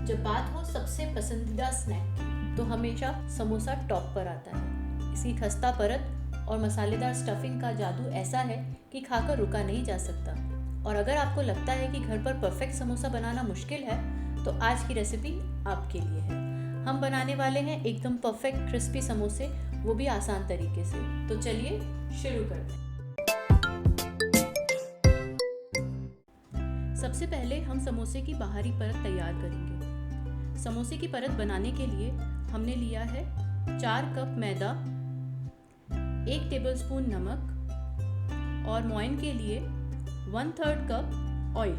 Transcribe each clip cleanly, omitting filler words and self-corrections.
जब बात हो सबसे पसंदीदा स्नैक की तो हमेशा समोसा टॉप पर आता है। इसकी खस्ता परत और मसालेदार स्टफिंग का जादू ऐसा है कि खाकर रुका नहीं जा सकता। और अगर आपको लगता है कि घर पर परफेक्ट समोसा बनाना मुश्किल है तो आज की रेसिपी आपके लिए है। हम बनाने वाले हैं एकदम परफेक्ट क्रिस्पी समोसे, वो भी आसान तरीके से। तो चलिए शुरू करते हैं। सबसे पहले हम समोसे की बाहरी परत तैयार करेंगे। समोसे की परत बनाने के लिए हमने लिया है 4 कप मैदा, 1 टेबलस्पून नमक और मोइन के लिए 1/3 कप ऑयल।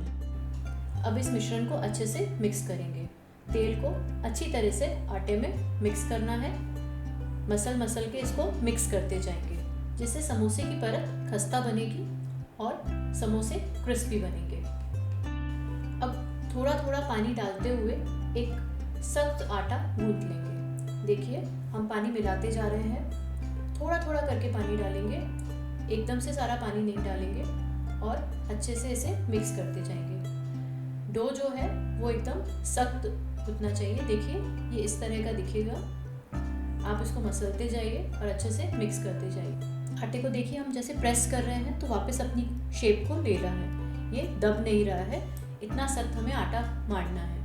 अब इस मिश्रण को अच्छे से मिक्स करेंगे। तेल को अच्छी तरह से आटे में मिक्स करना है। मसल के इसको मिक्स करते जाएंगे, जिससे समोसे की परत खस्ता बनेगी और समोसे क्रिस्पी बनेंगे। अब थोड़ा थोड़ा पानी डालते हुए एक सख्त आटा गूंथ लेंगे। देखिए, हम पानी मिलाते जा रहे हैं। थोड़ा थोड़ा करके पानी डालेंगे, एकदम से सारा पानी नहीं डालेंगे और अच्छे से इसे मिक्स करते जाएंगे। डो जो है वो एकदम सख्त गूंथना चाहिए। देखिए, ये इस तरह का दिखेगा। आप इसको मसलते जाइए और अच्छे से मिक्स करते जाइए। आटे को देखिए, हम जैसे प्रेस कर रहे हैं तो वापस अपनी शेप को ले रहा है। ये दब नहीं रहा है, इतना सख्त हमें आटा मारना है।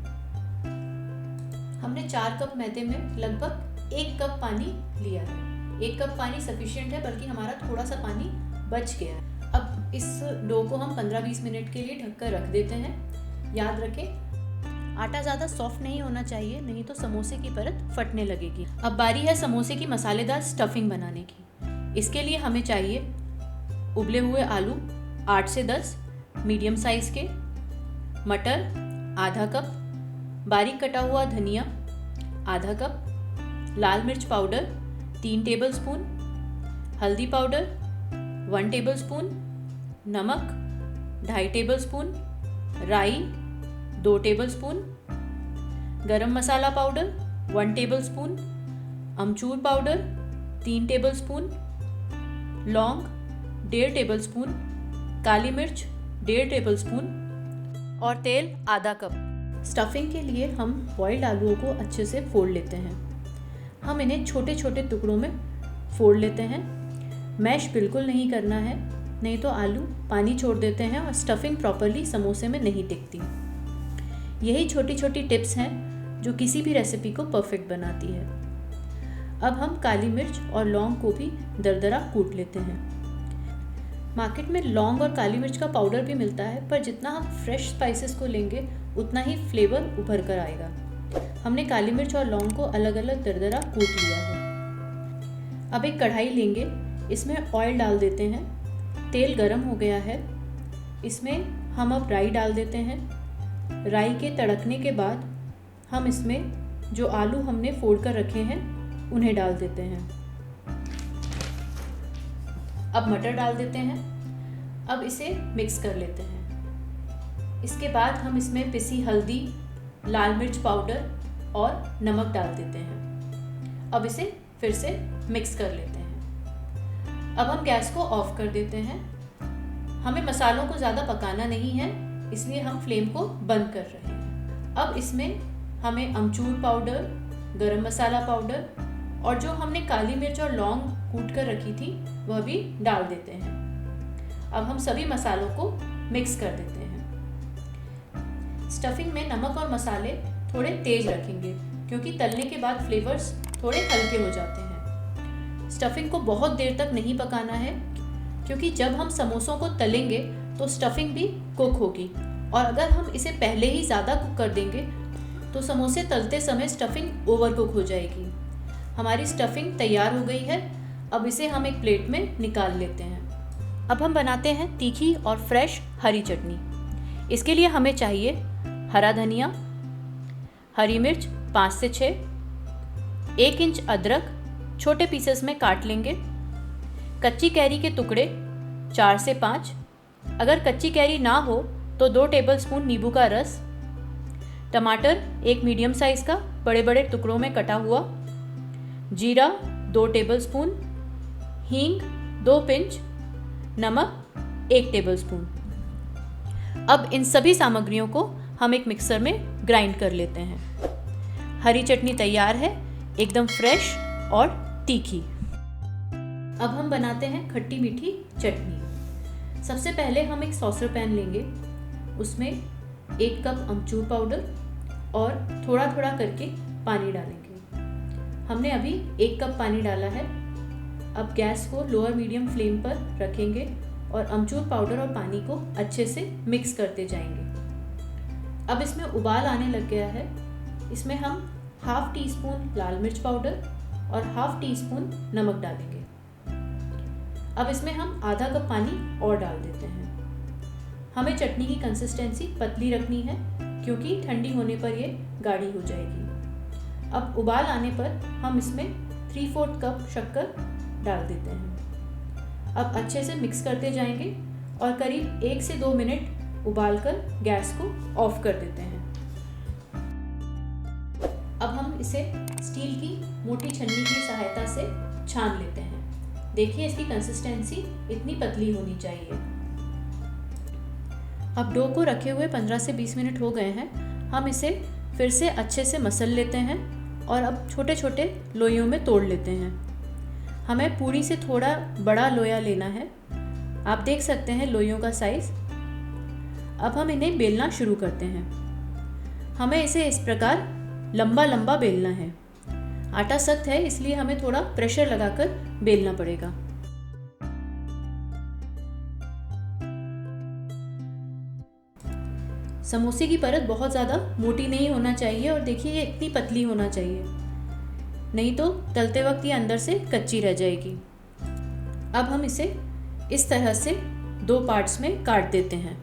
हमने 4 कप मैदे में लगभग 1 कप पानी लिया है। 1 कप पानी सफिशिएंट है, बल्कि हमारा थोड़ा सा पानी बच गया है। अब इस डो को हम 15-20 मिनट के लिए ढककर रख देते हैं। याद रखें, आटा ज़्यादा सॉफ्ट नहीं होना चाहिए, नहीं तो समोसे की परत फटने लगेगी। अब बारी है समोसे की मसालेदार स्टफिंग बनाने की। इसके लिए हमें चाहिए उबले हुए आलू 8 से 10 मीडियम साइज़ के, मटर आधा कप, बारीक कटा हुआ धनिया आधा कप, लाल मिर्च पाउडर 3 टेबलस्पून, हल्दी पाउडर 1 टेबलस्पून, नमक 2.5 टेबलस्पून, राई 2 टेबलस्पून, गरम मसाला पाउडर 1 टेबलस्पून, अमचूर पाउडर 3 टेबलस्पून, लौंग 1.5 टेबलस्पून, काली मिर्च 1.5 टेबलस्पून और तेल आधा कप। स्टफिंग के लिए हम बॉइल्ड आलूओं को अच्छे से फोड़ लेते हैं। हम इन्हें छोटे छोटे टुकड़ों में फोड़ लेते हैं। मैश बिल्कुल नहीं करना है, नहीं तो आलू पानी छोड़ देते हैं और स्टफिंग प्रॉपरली समोसे में नहीं टिकती। यही छोटी छोटी टिप्स हैं जो किसी भी रेसिपी को परफेक्ट बनाती है। अब हम काली मिर्च और लौंग को भी दरदरा कूट लेते हैं। मार्केट में लौंग और काली मिर्च का पाउडर भी मिलता है, पर जितना हम फ्रेश स्पाइसेस को लेंगे उतना ही फ्लेवर उभर कर आएगा। हमने काली मिर्च और लौंग को अलग अलग दरदरा कूट लिया है। अब एक कढ़ाई लेंगे, इसमें ऑयल डाल देते हैं। तेल गरम हो गया है, इसमें हम अब राई डाल देते हैं। राई के तड़कने के बाद हम इसमें जो आलू हमने फोड़ कर रखे हैं उन्हें डाल देते हैं। अब मटर डाल देते हैं। अब इसे मिक्स कर लेते हैं। इसके बाद हम इसमें पिसी हल्दी, लाल मिर्च पाउडर और नमक डाल देते हैं। अब इसे फिर से मिक्स कर लेते हैं। अब हम गैस को ऑफ कर देते हैं। हमें मसालों को ज़्यादा पकाना नहीं है, इसलिए हम फ्लेम को बंद कर रहे हैं। अब इसमें हमें अमचूर पाउडर, गरम मसाला पाउडर और जो हमने काली मिर्च और लौंग कूट कर रखी थी वह भी डाल देते हैं। अब हम सभी मसालों को मिक्स कर देते हैं। स्टफिंग में नमक और मसाले थोड़े तेज रखेंगे, क्योंकि तलने के बाद फ्लेवर्स थोड़े हल्के हो जाते हैं। स्टफिंग को बहुत देर तक नहीं पकाना है, क्योंकि जब हम समोसों को तलेंगे तो स्टफिंग भी कुक होगी, और अगर हम इसे पहले ही ज़्यादा कुक कर देंगे तो समोसे तलते समय स्टफिंग ओवर कुक हो जाएगी। हमारी स्टफिंग तैयार हो गई है। अब इसे हम एक प्लेट में निकाल लेते हैं। अब हम बनाते हैं तीखी और फ्रेश हरी चटनी। इसके लिए हमें चाहिए हरा धनिया, हरी मिर्च 5 से 6, 1 इंच अदरक छोटे पीसेस में काट लेंगे, कच्ची कैरी के टुकड़े 4 से 5, अगर कच्ची कैरी ना हो तो 2 टेबलस्पून नींबू का रस, टमाटर 1 मीडियम साइज़ का बड़े बड़े टुकड़ों में कटा हुआ, जीरा 2 टेबलस्पून, हींग 2 पिंच, नमक 1 टेबलस्पून। अब इन सभी सामग्रियों को हम एक मिक्सर में ग्राइंड कर लेते हैं। हरी चटनी तैयार है, एकदम फ्रेश और तीखी। अब हम बनाते हैं खट्टी मीठी चटनी। सबसे पहले हम एक सॉसर पैन लेंगे, उसमें 1 कप अमचूर पाउडर और थोड़ा थोड़ा करके पानी डालेंगे। हमने अभी 1 कप पानी डाला है। अब गैस को लोअर मीडियम फ्लेम पर रखेंगे और अमचूर पाउडर और पानी को अच्छे से मिक्स करते जाएंगे। अब इसमें उबाल आने लग गया है। इसमें हम ½ टी स्पून लाल मिर्च पाउडर और ½ टी स्पून नमक डालेंगे। अब इसमें हम आधा कप पानी और डाल देते हैं। हमें चटनी की कंसिस्टेंसी पतली रखनी है क्योंकि ठंडी होने पर ये गाढ़ी हो जाएगी। अब उबाल आने पर हम इसमें 3/4 कप शक्कर डाल देते हैं। अब अच्छे से मिक्स करते जाएंगे और करीब 1 से 2 मिनट उबालकर गैस को ऑफ कर देते हैं। अब हम इसे स्टील की मोटी छन्नी की सहायता से छान लेते हैं। देखिए इसकी कंसिस्टेंसी इतनी पतली होनी चाहिए। अब डो को रखे हुए 15 से 20 मिनट हो गए हैं। हम इसे फिर से अच्छे से मसल लेते हैं और अब छोटे छोटे लोइयों में तोड़ लेते हैं। हमें पूरी से थोड़ा बड़ा लोया लेना है। आप देख सकते हैं लोइयों का साइज। अब हम इन्हें बेलना शुरू करते हैं। हमें इसे इस प्रकार लंबा लंबा बेलना है। आटा सख्त है इसलिए हमें थोड़ा प्रेशर लगाकर बेलना पड़ेगा। समोसे की परत बहुत ज़्यादा मोटी नहीं होना चाहिए और देखिए ये इतनी पतली होना चाहिए, नहीं तो तलते वक्त ये अंदर से कच्ची रह जाएगी। अब हम इसे इस तरह से 2 पार्ट्स में काट देते हैं।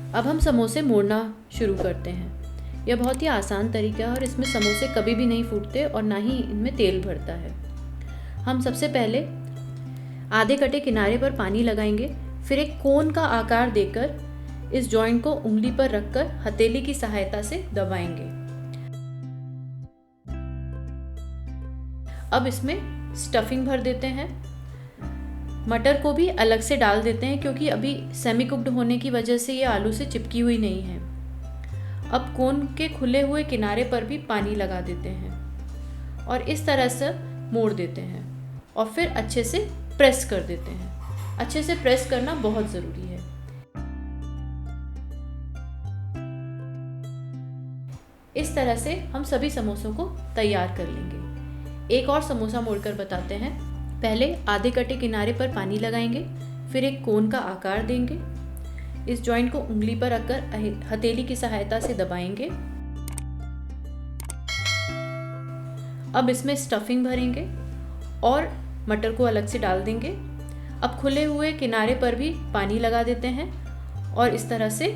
अब हम समोसे मोड़ना शुरू करते हैं। यह बहुत ही आसान तरीका है और इसमें समोसे कभी भी नहीं फूटते और ना ही इनमें तेल भरता है। हम सबसे पहले आधे कटे किनारे पर पानी लगाएंगे, फिर एक कोन का आकार देकर इस जॉइंट को उंगली पर रखकर हथेली की सहायता से दबाएंगे। अब इसमें स्टफिंग भर देते हैं। मटर को भी अलग से डाल देते हैं क्योंकि अभी सेमी कुक्ड होने की वजह से ये आलू से चिपकी हुई नहीं है। अब कोन के खुले हुए किनारे पर भी पानी लगा देते हैं और इस तरह से मोड़ देते हैं और फिर अच्छे से प्रेस कर देते हैं। अच्छे से प्रेस करना बहुत ज़रूरी है। इस तरह से हम सभी समोसों को तैयार कर लेंगे। एक और समोसा मोड़कर बताते हैं। पहले आधे कटे किनारे पर पानी लगाएंगे, फिर एक कोन का आकार देंगे, इस जॉइंट को उंगली पर रखकर हथेली की सहायता से दबाएंगे। अब इसमें स्टफिंग भरेंगे और मटर को अलग से डाल देंगे। अब खुले हुए किनारे पर भी पानी लगा देते हैं और इस तरह से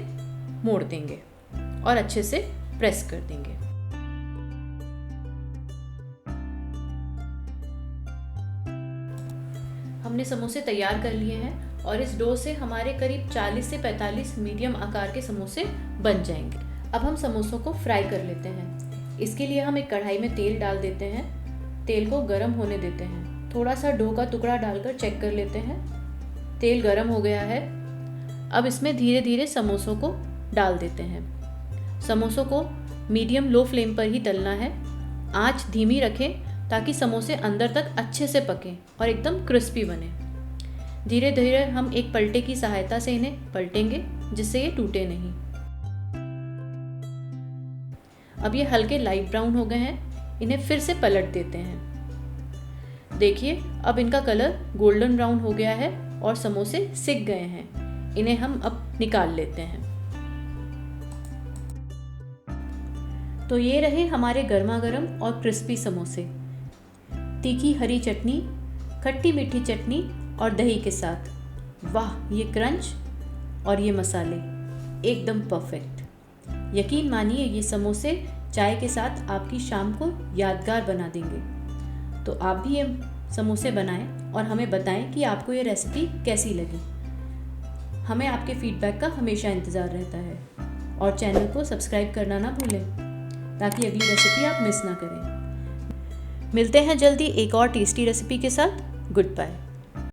मोड़ देंगे और अच्छे से प्रेस कर देंगे। हमने समोसे तैयार कर लिए हैं और इस डो से हमारे करीब 40 से 45 मीडियम आकार के समोसे बन जाएंगे। अब हम समोसों को फ्राई कर लेते हैं। इसके लिए हम एक कढ़ाई में तेल डाल देते हैं। तेल को गर्म होने देते हैं। थोड़ा सा डो का टुकड़ा डालकर चेक कर लेते हैं। तेल गर्म हो गया है। अब इसमें धीरे धीरे समोसों को डाल देते हैं। समोसों को मीडियम लो फ्लेम पर ही तलना है। आंच धीमी रखें ताकि समोसे अंदर तक अच्छे से पकें और एकदम क्रिस्पी बने। धीरे धीरे हम एक पलटे की सहायता से इन्हें पलटेंगे जिससे ये टूटे नहीं। अब ये हल्के लाइट ब्राउन हो गए हैं। इन्हें फिर से पलट देते हैं। देखिए अब इनका कलर गोल्डन ब्राउन हो गया है और समोसे सिक गए हैं। इन्हें हम अब निकाल लेते हैं। तो ये रहे हमारे गर्मा गर्म और क्रिस्पी समोसे, तीखी हरी चटनी, खट्टी मीठी चटनी और दही के साथ। वाह, ये क्रंच और ये मसाले एकदम परफेक्ट। यकीन मानिए ये समोसे चाय के साथ आपकी शाम को यादगार बना देंगे। तो आप भी ये समोसे बनाएं और हमें बताएं कि आपको ये रेसिपी कैसी लगी। हमें आपके फीडबैक का हमेशा इंतज़ार रहता है और चैनल को सब्सक्राइब करना ना भूलें ताकि अगली रेसिपी आप मिस ना करें। मिलते हैं जल्दी एक और टेस्टी रेसिपी के साथ। Good bye.